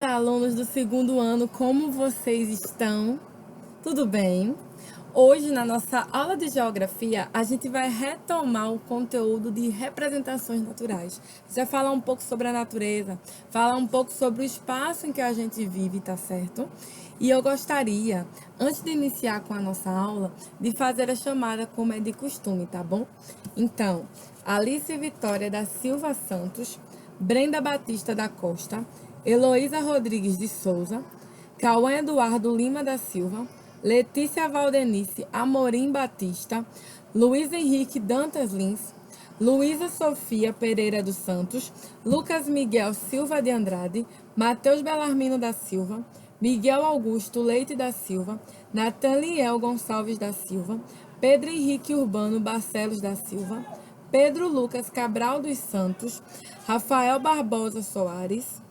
Alunos do segundo ano, como vocês estão? Tudo bem? Hoje, na nossa aula de geografia, a gente vai retomar o conteúdo de representações naturais. A gente vai falar um pouco sobre a natureza, falar um pouco sobre o espaço em que a gente vive, tá certo? E eu gostaria, antes de iniciar com a nossa aula, de fazer a chamada como é de costume, tá bom? Então, Alice Vitória da Silva Santos, Brenda Batista da Costa, Heloísa Rodrigues de Souza, Cauã Eduardo Lima da Silva, Letícia Valdenice Amorim Batista, Luiz Henrique Dantas Lins, Luísa Sofia Pereira dos Santos, Lucas Miguel Silva de Andrade, Matheus Belarmino da Silva, Miguel Augusto Leite da Silva, Nathaniel Gonçalves da Silva, Pedro Henrique Urbano Barcelos da Silva, Pedro Lucas Cabral dos Santos, Rafael Barbosa Soares,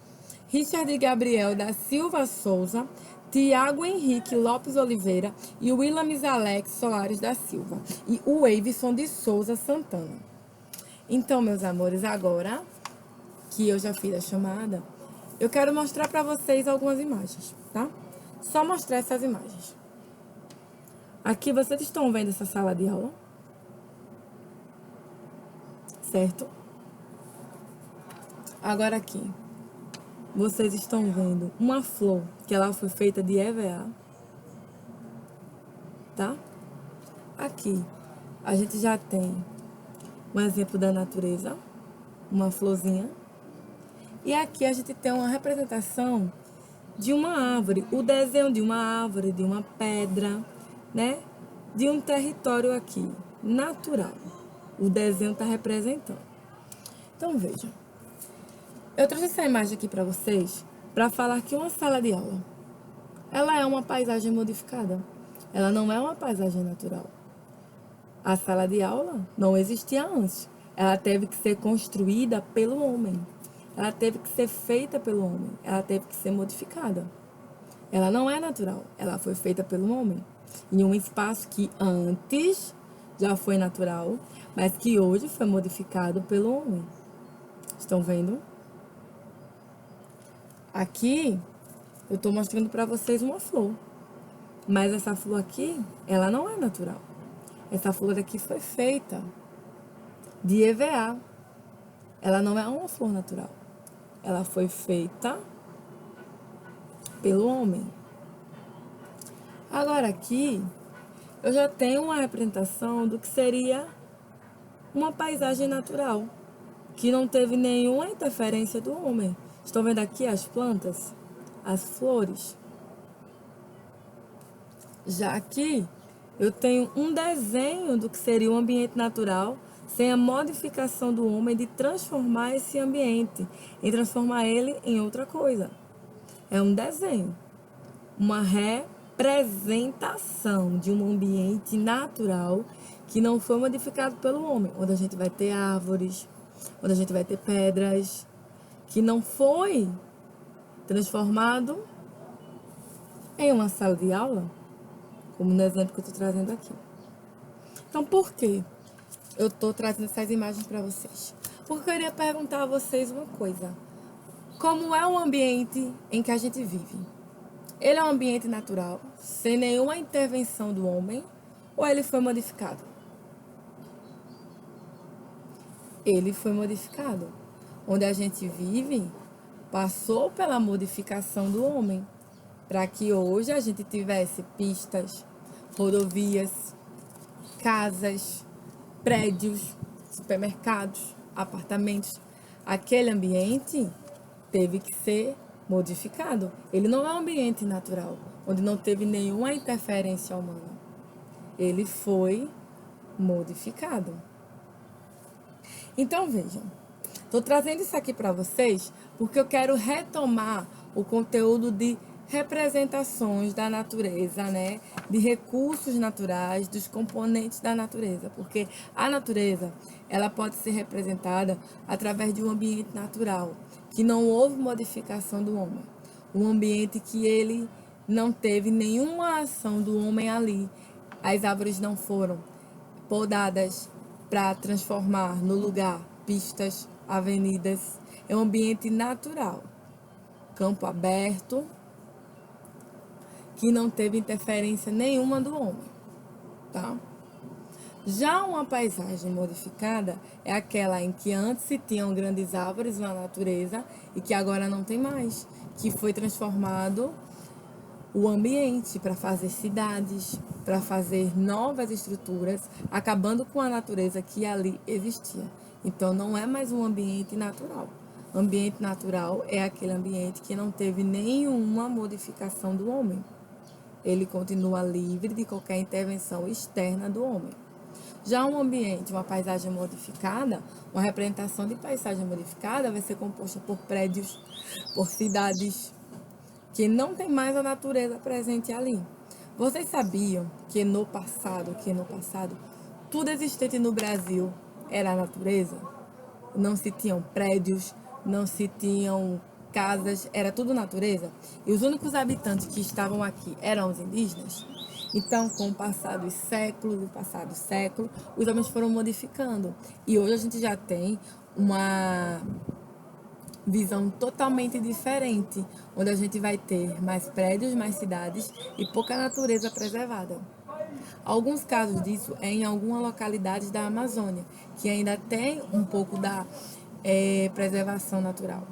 Richard Gabriel da Silva Souza, Tiago Henrique Lopes Oliveira e Willamis Alex Soares da Silva e o Wavison de Souza Santana. Então, meus amores, agora que eu já fiz a chamada, eu quero mostrar para vocês algumas imagens, tá? Só mostrar essas imagens. Aqui vocês estão vendo essa sala de aula? Certo? Agora aqui. Vocês estão vendo uma flor que ela foi feita de EVA, tá? Aqui a gente já tem um exemplo da natureza, uma florzinha. E aqui a gente tem uma representação de uma árvore, o desenho de uma árvore, de uma pedra, né? De um território aqui, natural. O desenho está representando. Então vejam. Eu trouxe essa imagem aqui para vocês para falar que uma sala de aula, ela é uma paisagem modificada. Ela não é uma paisagem natural. A sala de aula não existia antes. Ela teve que ser construída pelo homem. Ela teve que ser feita pelo homem. Ela teve que ser modificada. Ela não é natural. Ela foi feita pelo homem. Em um espaço que antes já foi natural, mas que hoje foi modificado pelo homem. Estão vendo? Aqui, eu estou mostrando para vocês uma flor. Mas essa flor aqui, ela não é natural. Essa flor aqui foi feita de EVA. Ela não é uma flor natural. Ela foi feita pelo homem. Agora aqui, eu já tenho uma representação do que seria uma paisagem natural, que não teve nenhuma interferência do homem. Estão vendo aqui as plantas, as flores? Já aqui, eu tenho um desenho do que seria um ambiente natural, sem a modificação do homem de transformar esse ambiente, e transformar ele em outra coisa. É um desenho, uma representação de um ambiente natural que não foi modificado pelo homem, onde a gente vai ter árvores, onde a gente vai ter pedras, que não foi transformado em uma sala de aula, como no exemplo que eu estou trazendo aqui. Então, por que eu estou trazendo essas imagens para vocês? Porque eu queria perguntar a vocês uma coisa. Como é o ambiente em que a gente vive? Ele é um ambiente natural, sem nenhuma intervenção do homem, ou ele foi modificado? Ele foi modificado. Onde a gente vive, passou pela modificação do homem, para que hoje a gente tivesse pistas, rodovias, casas, prédios, supermercados, apartamentos. Aquele ambiente teve que ser modificado. Ele não é um ambiente natural, onde não teve nenhuma interferência humana. Ele foi modificado. Então vejam, estou trazendo isso aqui para vocês porque eu quero retomar o conteúdo de representações da natureza, né? De recursos naturais, dos componentes da natureza, porque a natureza, ela pode ser representada através de um ambiente natural, que não houve modificação do homem, um ambiente que ele não teve nenhuma ação do homem ali, as árvores não foram podadas para transformar no lugar pistas, avenidas, é um ambiente natural. campo aberto, que não teve interferência nenhuma do homem, tá? Já uma paisagem modificada é aquela em que antes se tinham grandes árvores na natureza e que agora não tem mais, que foi transformado o ambiente para fazer cidades, para fazer novas estruturas, acabando com a natureza que ali existia. Então não é mais um ambiente natural. Ambiente natural é aquele ambiente que não teve nenhuma modificação do homem. Ele continua livre de qualquer intervenção externa do homem. Já um ambiente, uma paisagem modificada, uma representação de paisagem modificada vai ser composta por prédios, por cidades, que não tem mais a natureza presente ali. Vocês sabiam que no passado, tudo existente no Brasil era a natureza? Não se tinham prédios, não se tinham casas, era tudo natureza? E os únicos habitantes que estavam aqui eram os indígenas? Então, com o passar dos séculos, os homens foram modificando. E hoje a gente já tem uma visão totalmente diferente, onde a gente vai ter mais prédios, mais cidades e pouca natureza preservada. Alguns casos disso é em algumas localidades da Amazônia, que ainda tem um pouco da preservação natural.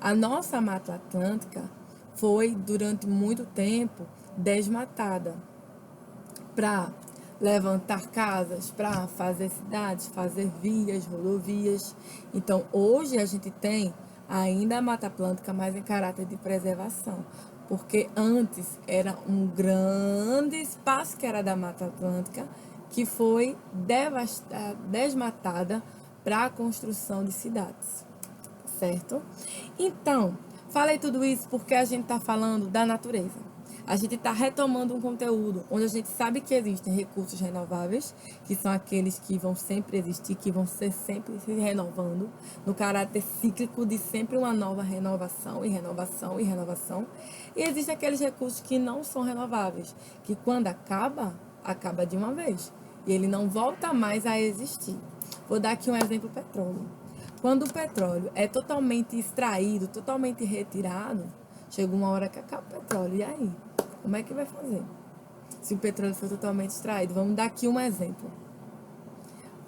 A nossa Mata Atlântica foi, durante muito tempo, desmatada para levantar casas, para fazer cidades, fazer vias, rodovias. Então, hoje a gente tem ainda a Mata Atlântica, mas em caráter de preservação, porque antes era um grande espaço que era da Mata Atlântica, que foi desmatada para a construção de cidades, certo? Então, falei tudo isso porque a gente está falando da natureza. A gente está retomando um conteúdo onde a gente sabe que existem recursos renováveis, que são aqueles que vão sempre existir, que vão ser sempre se renovando, no caráter cíclico de sempre uma nova renovação e renovação e renovação. E existem aqueles recursos que não são renováveis, que quando acaba de uma vez. E ele não volta mais a existir. Vou dar aqui um exemplo: petróleo. Quando o petróleo é totalmente extraído, totalmente retirado, chega uma hora que acaba o petróleo. E aí? Como é que vai fazer? Se o petróleo for totalmente extraído. Vamos dar aqui um exemplo.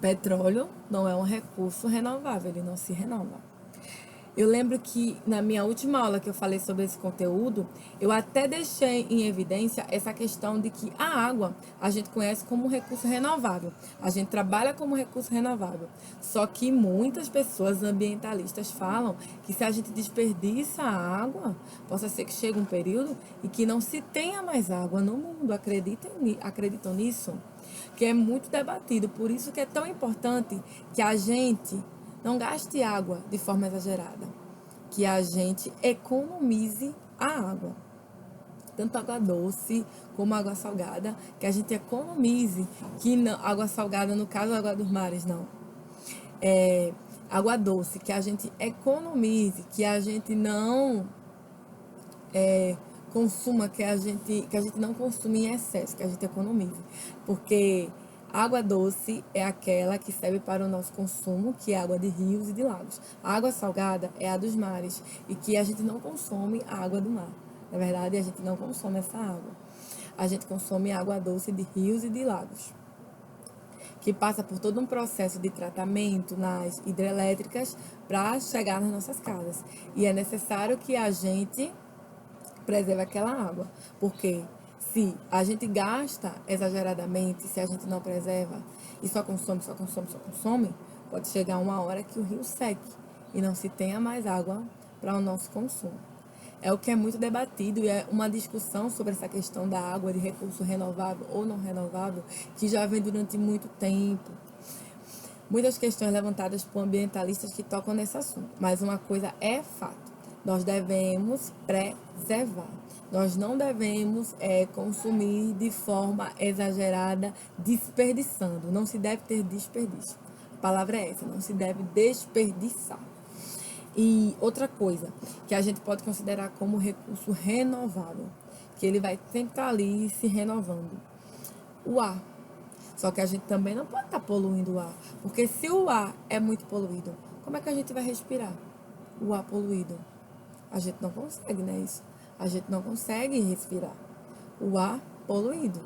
Petróleo não é um recurso renovável, ele não se renova. Eu lembro que na minha última aula que eu falei sobre esse conteúdo, eu até deixei em evidência essa questão de que a água a gente conhece como um recurso renovável. A gente trabalha como recurso renovável. Só que muitas pessoas ambientalistas falam que se a gente desperdiça a água, possa ser que chegue um período e que não se tenha mais água no mundo. Acreditam nisso? Que é muito debatido. Por isso que é tão importante que a gente não gaste água de forma exagerada, que a gente economize a água, tanto água doce como água salgada, que a gente economize, que não, água salgada, no caso, água dos mares, não. Água doce, que a gente economize, que a gente não consuma, que a gente não consuma em excesso, que a gente economize, porque água doce é aquela que serve para o nosso consumo, que é água de rios e de lagos. A água salgada é a dos mares e que a gente não consome a água do mar. Na verdade, a gente não consome essa água. A gente consome água doce de rios e de lagos, que passa por todo um processo de tratamento nas hidrelétricas para chegar nas nossas casas. E é necessário que a gente preserve aquela água, porque se a gente gasta exageradamente, se a gente não preserva e só consome, pode chegar uma hora que o rio seque e não se tenha mais água para o nosso consumo. É o que é muito debatido e é uma discussão sobre essa questão da água, de recurso renovável ou não renovável, que já vem durante muito tempo. Muitas questões levantadas por ambientalistas que tocam nesse assunto, mas uma coisa é fato: nós devemos preservar. Nós não devemos consumir de forma exagerada, desperdiçando. Não se deve ter desperdício. A palavra é essa: não se deve desperdiçar. E outra coisa que a gente pode considerar como recurso renovável, que ele vai sempre estar ali se renovando: o ar. Só que a gente também não pode estar poluindo o ar, porque se o ar é muito poluído, como é que a gente vai respirar o ar poluído? A gente não consegue, né? Isso. A gente não consegue respirar o ar poluído.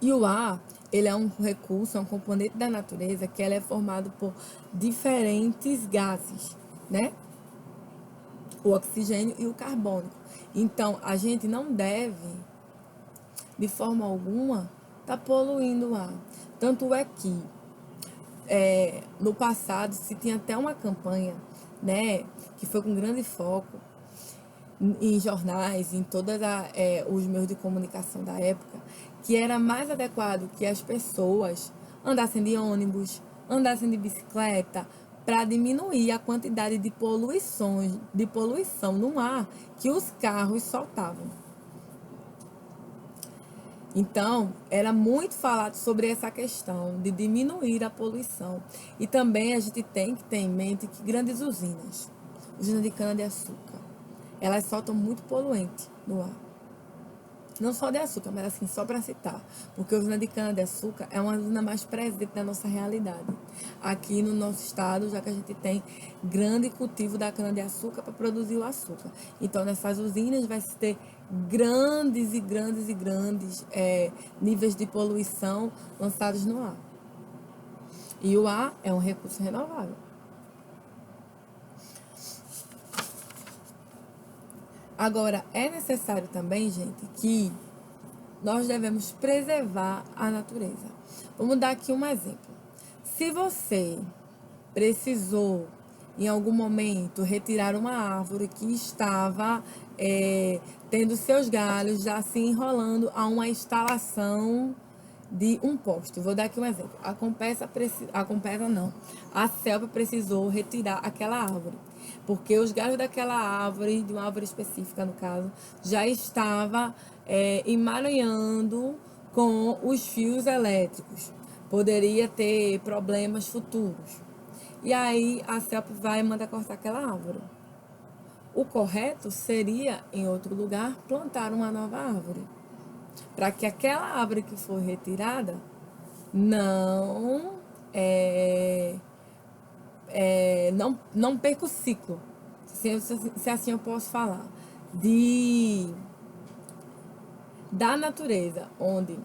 E o ar, ele é um recurso, é um componente da natureza que ele é formado por diferentes gases, né? O oxigênio e o carbônico. Então, a gente não deve, de forma alguma, estar poluindo o ar. Tanto é que, no passado, se tinha até uma campanha, né, que foi com grande foco em jornais, em todos os meios de comunicação da época, que era mais adequado que as pessoas andassem de ônibus, andassem de bicicleta, para diminuir a quantidade de poluição no ar que os carros soltavam. Então, era muito falado sobre essa questão de diminuir a poluição. E também a gente tem que ter em mente que grandes usinas de cana-de-açúcar, elas soltam muito poluente no ar. Não só de açúcar, mas assim, só para citar. Porque a usina de cana-de-açúcar é uma usina mais presente na nossa realidade. Aqui no nosso estado, já que a gente tem grande cultivo da cana-de-açúcar para produzir o açúcar. Então, nessas usinas vai se ter grandes níveis de poluição lançados no ar. E o ar é um recurso renovável. Agora, é necessário também, gente, que nós devemos preservar a natureza. Vamos dar aqui um exemplo. Se você precisou, em algum momento, retirar uma árvore que estava tendo seus galhos já se enrolando a uma instalação de um poste. Vou dar aqui um exemplo. A Celpa precisou retirar aquela árvore, porque os galhos daquela árvore, de uma árvore específica no caso, já estava emaranhando com os fios elétricos. Poderia ter problemas futuros. E aí a Celpa vai e manda cortar aquela árvore. O correto seria, em outro lugar, plantar uma nova árvore, para que aquela árvore que for retirada não perca o ciclo, se assim eu posso falar, da natureza, onde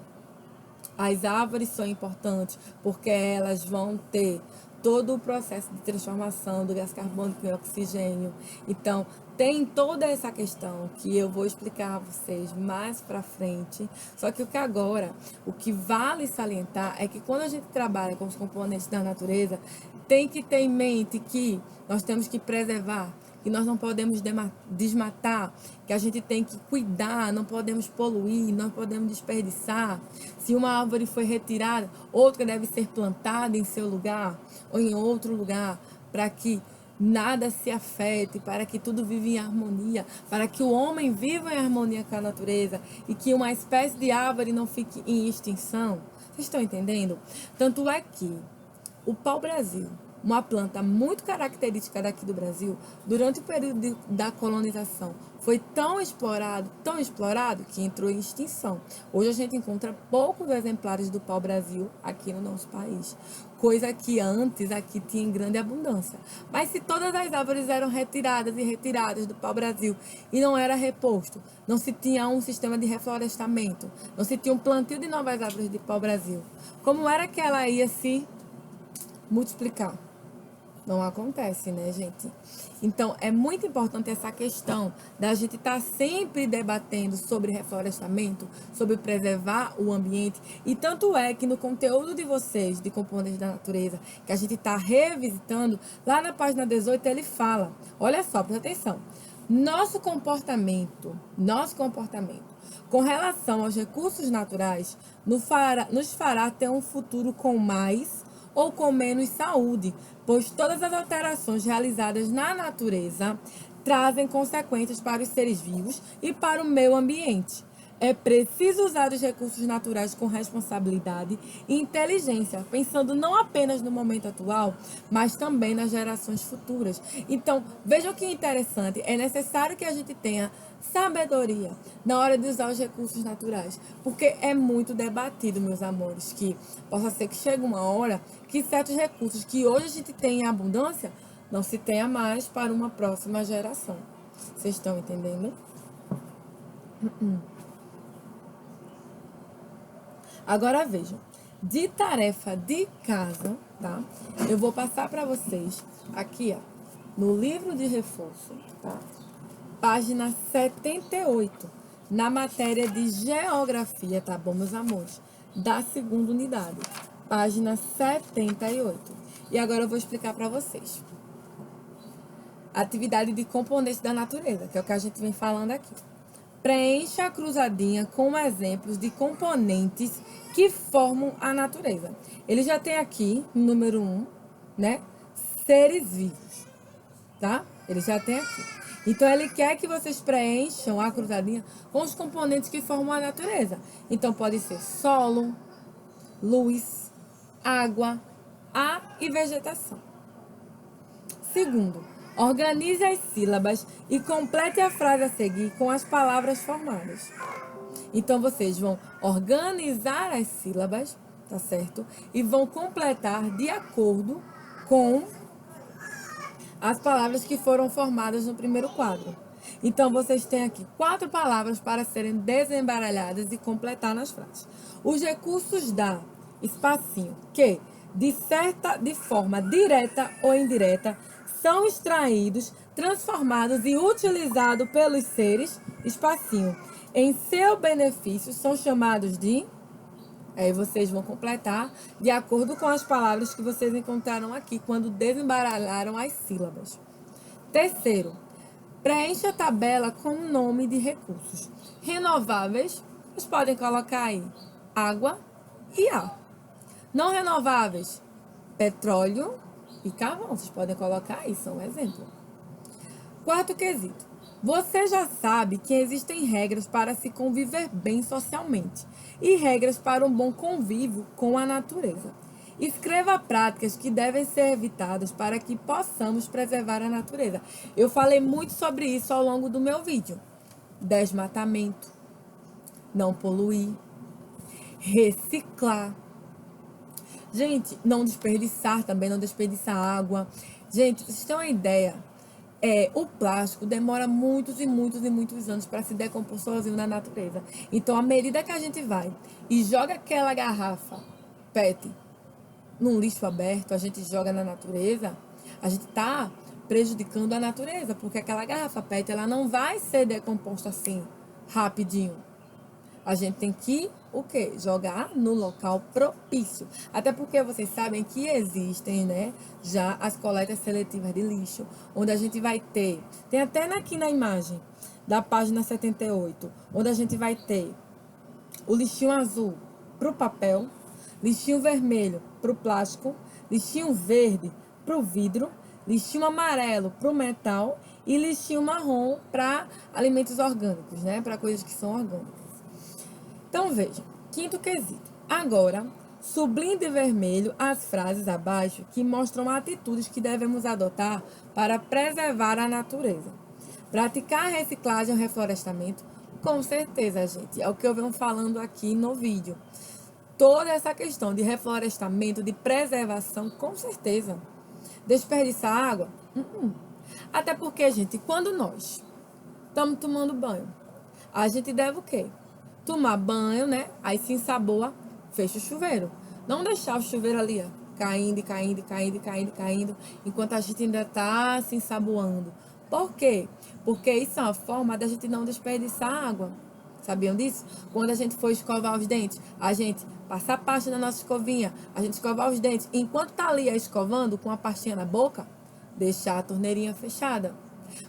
as árvores são importantes porque elas vão ter todo o processo de transformação do gás carbônico em oxigênio. Então, tem toda essa questão que eu vou explicar a vocês mais para frente. Só que o que vale salientar é que quando a gente trabalha com os componentes da natureza, tem que ter em mente que nós temos que preservar, que nós não podemos desmatar, que a gente tem que cuidar, não podemos poluir, não podemos desperdiçar. Se uma árvore foi retirada, outra deve ser plantada em seu lugar ou em outro lugar, para que nada se afete, para que tudo viva em harmonia, para que o homem viva em harmonia com a natureza e que uma espécie de árvore não fique em extinção. Vocês estão entendendo? Tanto é que o pau-brasil, uma planta muito característica daqui do Brasil, durante o período da colonização, foi tão explorado, que entrou em extinção. Hoje a gente encontra poucos exemplares do pau-brasil aqui no nosso país, coisa que antes aqui tinha em grande abundância. Mas se todas as árvores eram retiradas do pau-brasil e não era reposto, não se tinha um sistema de reflorestamento, não se tinha um plantio de novas árvores de pau-brasil, como era que ela ia se multiplicar? Não acontece, né, gente? Então, é muito importante essa questão da gente estar sempre debatendo sobre reflorestamento, sobre preservar o ambiente. E tanto é que no conteúdo de vocês, de Componentes da Natureza, que a gente está revisitando, lá na página 18 ele fala, olha só, presta atenção, nosso comportamento com relação aos recursos naturais nos fará ter um futuro com mais ou com menos saúde, pois todas as alterações realizadas na natureza trazem consequências para os seres vivos e para o meio ambiente. É preciso usar os recursos naturais com responsabilidade e inteligência, pensando não apenas no momento atual, mas também nas gerações futuras. Então, vejam que interessante, é necessário que a gente tenha sabedoria na hora de usar os recursos naturais, porque é muito debatido, meus amores, que possa ser que chegue uma hora que certos recursos que hoje a gente tem em abundância não se tenha mais para uma próxima geração. Vocês estão entendendo? Agora vejam, de tarefa de casa, tá? Eu vou passar para vocês aqui, ó, no livro de reforço, tá? Página 78, na matéria de geografia, tá bom, meus amores? Da segunda unidade, página 78. E agora eu vou explicar para vocês. Atividade de componentes da natureza, que é o que a gente vem falando aqui. Preencha a cruzadinha com exemplos de componentes que formam a natureza. Ele já tem aqui, número 1, né? Seres vivos, tá? Ele já tem aqui. Então, ele quer que vocês preencham a cruzadinha com os componentes que formam a natureza. Então, pode ser solo, luz, água, ar e vegetação. Segundo, organize as sílabas e complete a frase a seguir com as palavras formadas. Então, vocês vão organizar as sílabas, tá certo? E vão completar de acordo com as palavras que foram formadas no primeiro quadro. Então, vocês têm aqui 4 palavras para serem desembaralhadas e completar nas frases. Os recursos da espacinho que, de forma direta ou indireta, são extraídos, transformados e utilizados pelos seres, espacinho, em seu benefício, são chamados de... Aí vocês vão completar de acordo com as palavras que vocês encontraram aqui quando desembaralharam as sílabas. Terceiro, preencha a tabela com o nome de recursos. Renováveis, vocês podem colocar aí água e ar. Não renováveis, petróleo e carvão. Vocês podem colocar aí, são um exemplo. Quarto quesito. Você já sabe que existem regras para se conviver bem socialmente e regras para um bom convívio com a natureza. Escreva práticas que devem ser evitadas para que possamos preservar a natureza. Eu falei muito sobre isso ao longo do meu vídeo. Desmatamento, não poluir, reciclar. Gente, não desperdiçar também, não desperdiçar água. Gente, vocês têm uma ideia? O plástico demora muitos e muitos e muitos anos para se decompor sozinho na natureza. Então, à medida que a gente vai e joga aquela garrafa PET num lixo aberto, a gente joga na natureza, a gente está prejudicando a natureza, porque aquela garrafa PET ela não vai ser decomposta assim, rapidinho. A gente tem que, o quê? Jogar no local propício. Até porque vocês sabem que existem, né, já as coletas seletivas de lixo, onde a gente vai ter, tem até aqui na imagem da página 78, onde a gente vai ter o lixinho azul para o papel, lixinho vermelho para o plástico, lixinho verde para o vidro, lixinho amarelo para o metal e lixinho marrom para alimentos orgânicos, né, para coisas que são orgânicas. Então, veja, quinto quesito. Agora, sublinhe de vermelho as frases abaixo que mostram atitudes que devemos adotar para preservar a natureza. Praticar a reciclagem ou reflorestamento, com certeza, gente. É o que eu venho falando aqui no vídeo. Toda essa questão de reflorestamento, de preservação, com certeza. Desperdiçar água? Até porque, gente, quando nós estamos tomando banho, a gente deve o quê? Tomar banho, né? Aí se ensaboa, fecha o chuveiro. Não deixar o chuveiro ali, ó, caindo, caindo, caindo, caindo, caindo, enquanto a gente ainda tá se ensaboando. Por quê? Porque isso é uma forma da gente não desperdiçar água. Sabiam disso? Quando a gente for escovar os dentes, a gente passar a pasta na nossa escovinha, a gente escovar os dentes, enquanto tá ali escovando com a pastinha na boca, deixar a torneirinha fechada.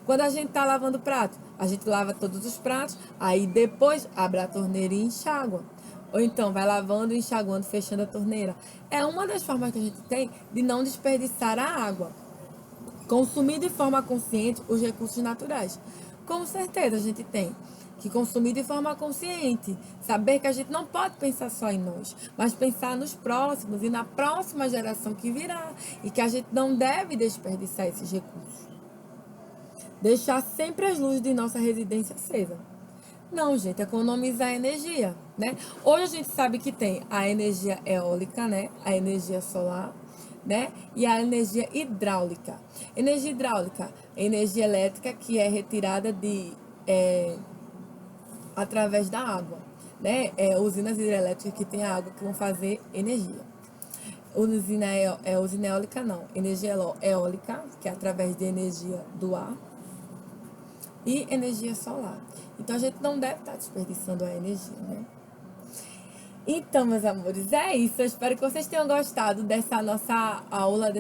Quando a gente tá lavando o prato, a gente lava todos os pratos, aí depois abre a torneira e enxágua. Ou então vai lavando, enxaguando, fechando a torneira. É uma das formas que a gente tem de não desperdiçar a água. Consumir de forma consciente os recursos naturais. Com certeza a gente tem que consumir de forma consciente, saber que a gente não pode pensar só em nós, mas pensar nos próximos e na próxima geração que virá, e que a gente não deve desperdiçar esses recursos. Deixar sempre as luzes de nossa residência acesa. Não, gente, economizar energia, né? Hoje a gente sabe que tem a energia eólica, né? A energia solar, né? E a energia hidráulica. Energia hidráulica, energia elétrica que é retirada através da água, né? Usinas hidrelétricas que tem a água que vão fazer energia. Usina eólica não, energia eólica, que é através de energia do ar, e energia solar. Então a gente não deve estar desperdiçando a energia, né? Então, meus amores, é isso. Eu espero que vocês tenham gostado dessa nossa aula,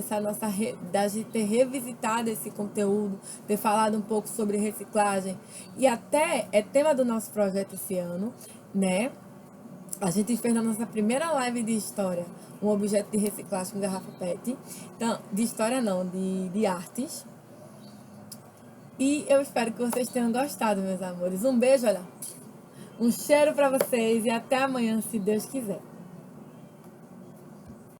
da gente ter revisitado esse conteúdo, ter falado um pouco sobre reciclagem. E até é tema do nosso projeto esse ano, né? A gente fez na nossa primeira live de história um objeto de reciclagem com garrafa PET. Então, de história não, de artes. E eu espero que vocês tenham gostado, meus amores. Um beijo, olha. Um cheiro para vocês e até amanhã, se Deus quiser.